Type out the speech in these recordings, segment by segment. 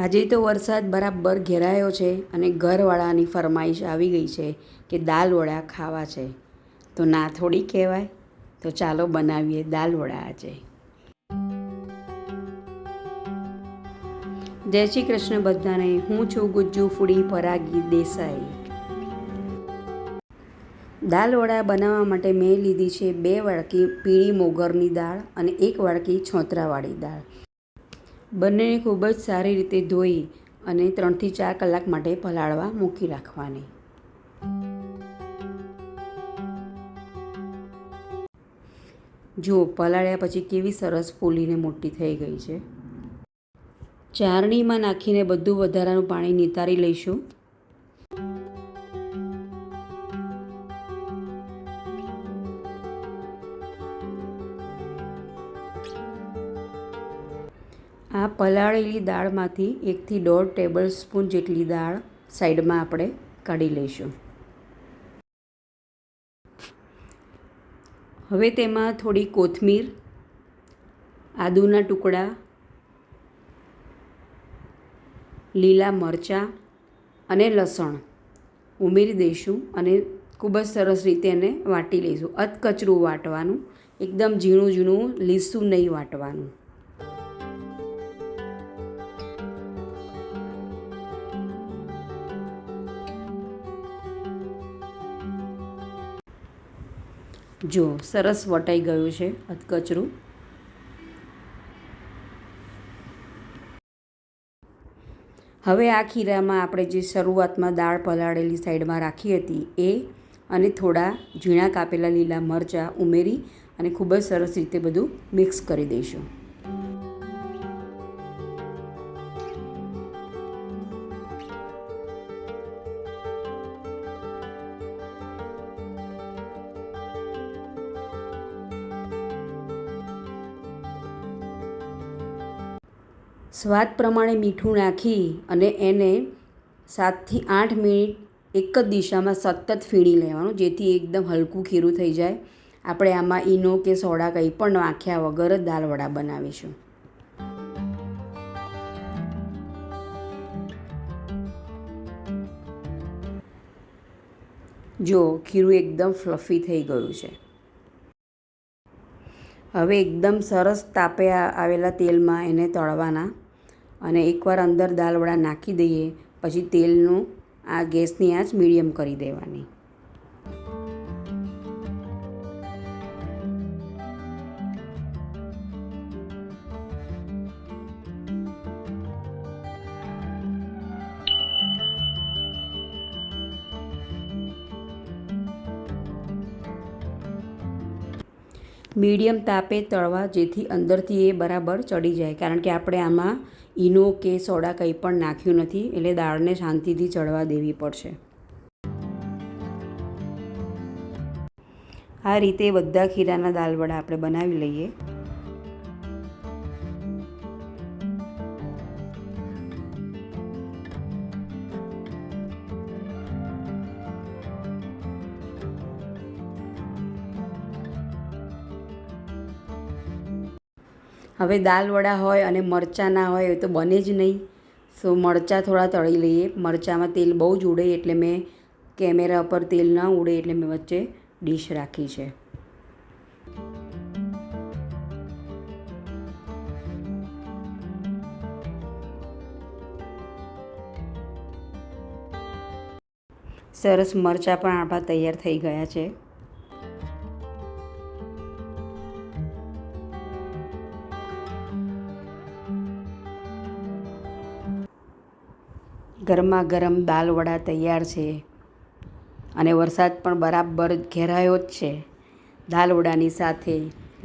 આજે તો વરસાદ બરાબર ઘેરાયો છે અને ઘરવાળાની ફરમાઈશ આવી ગઈ છે કે દાલ વડા ખાવા છે. તો ના થોડી કહેવાય. તો ચાલો બનાવીએ દાલ વડા આજે. જય શ્રી કૃષ્ણ બધાને. હું છું ગુજ્જુ ફૂડી પરાગી દેસાઈ. દાલ વડા બનાવવા માટે મેં લીધી છે 2 વાડકી પીળી મોગરની દાળ અને 1 વાડકી છોતરાવાળી દાળ. બંનેને ખૂબ જ સારી રીતે ધોઈ અને 3 થી 4 કલાક માટે પલાળવા મૂકી રાખવાની. જુઓ પલાળ્યા પછી કેવી સરસ ફૂલીને મોટી થઈ ગઈ છે. ચારણીમાં નાખીને બધું વધારાનું પાણી નિતારી લઈશું. આ પલાળેલી દાળમાંથી 1 થી 1.5 ટેબલ સ્પૂન જેટલી દાળ સાઈડમાં આપણે કાઢી લઈશું. હવે તેમાં થોડી કોથમીર, આદુના ટુકડા, લીલા મરચાં અને લસણ ઉમેરી દઈશું અને ખૂબ જ સરસ રીતે એને વાટી લઈશું. અધકચરું વાટવાનું, એકદમ ઝીણું ઝીણું લીસું નહીં વાટવાનું. જો સરસ વટાઈ ગયું છે અધકચરું. હવે આ ખીરામાં આપણે જે શરૂઆતમાં દાળ પલાળેલી સાઈડમાં રાખી હતી એ અને થોડા ઝીણા કાપેલા લીલા મરચાં ઉમેરી અને ખૂબ જ સરસ રીતે બધું મિક્સ કરી દઈશું. સ્વાદ પ્રમાણે મીઠું નાખી અને એને 7 થી 8 મિનિટ એક જ દિશામાં સતત ફીણી લેવાનું, જેથી એકદમ હલકું ખીરું થઈ જાય. આપણે આમાં ઈનો કે સોડા કંઈ પણ નાખ્યા વગર જ દાલ વડા બનાવીશું. જો ખીરું એકદમ ફ્લફી થઈ ગયું છે. હવે એકદમ સરસ તાપે આવેલા તેલમાં એને તળવાના અને એકવાર અંદર દાલ વડા નાખી દઈએ પછી તેલનું આ ગેસની આંચ મીડિયમ કરી દેવાની. મીડિયમ તાપે તળવા, જેથી અંદરથી એ બરાબર ચડી જાય, કારણ કે આપણે આમાં ઈનો કે સોડા કંઈ પણ નાખ્યું નથી, એટલે દાળને શાંતિથી ચડવા દેવી પડશે. આ રીતે બધા ખીરાના દાલ વડા આપણે બનાવી લઈએ. હવે દાલ વડા હોય અને મરચાં ના હોય એ તો બને જ નહીં. સો મરચાં થોડા તળી લઈએ. મરચાંમાં તેલ બહુ જ ઉડે એટલે મેં કેમેરા પર તેલ ન ઉડે એટલે મેં વચ્ચે ડીશ રાખી છે. સરસ મરચાં પણ આપણા તૈયાર થઈ ગયા છે. ગરમા ગરમ દાલ વડા તૈયાર છે અને વરસાદ પણ બરાબર ઘેરાયો જ છે. દાલ વડાની સાથે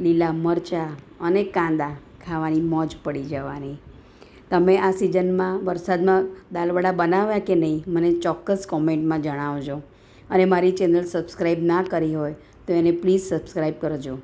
લીલા મરચાં અને કાંદા ખાવાની મોજ પડી જવાની. તમે આ સિઝનમાં વરસાદમાં દાલ વડા બનાવ્યા કે નહીં મને ચોક્કસ કોમેન્ટમાં જણાવજો. અને મારી ચેનલ સબસ્ક્રાઈબ ના કરી હોય તો એને પ્લીઝ સબસ્ક્રાઈબ કરજો.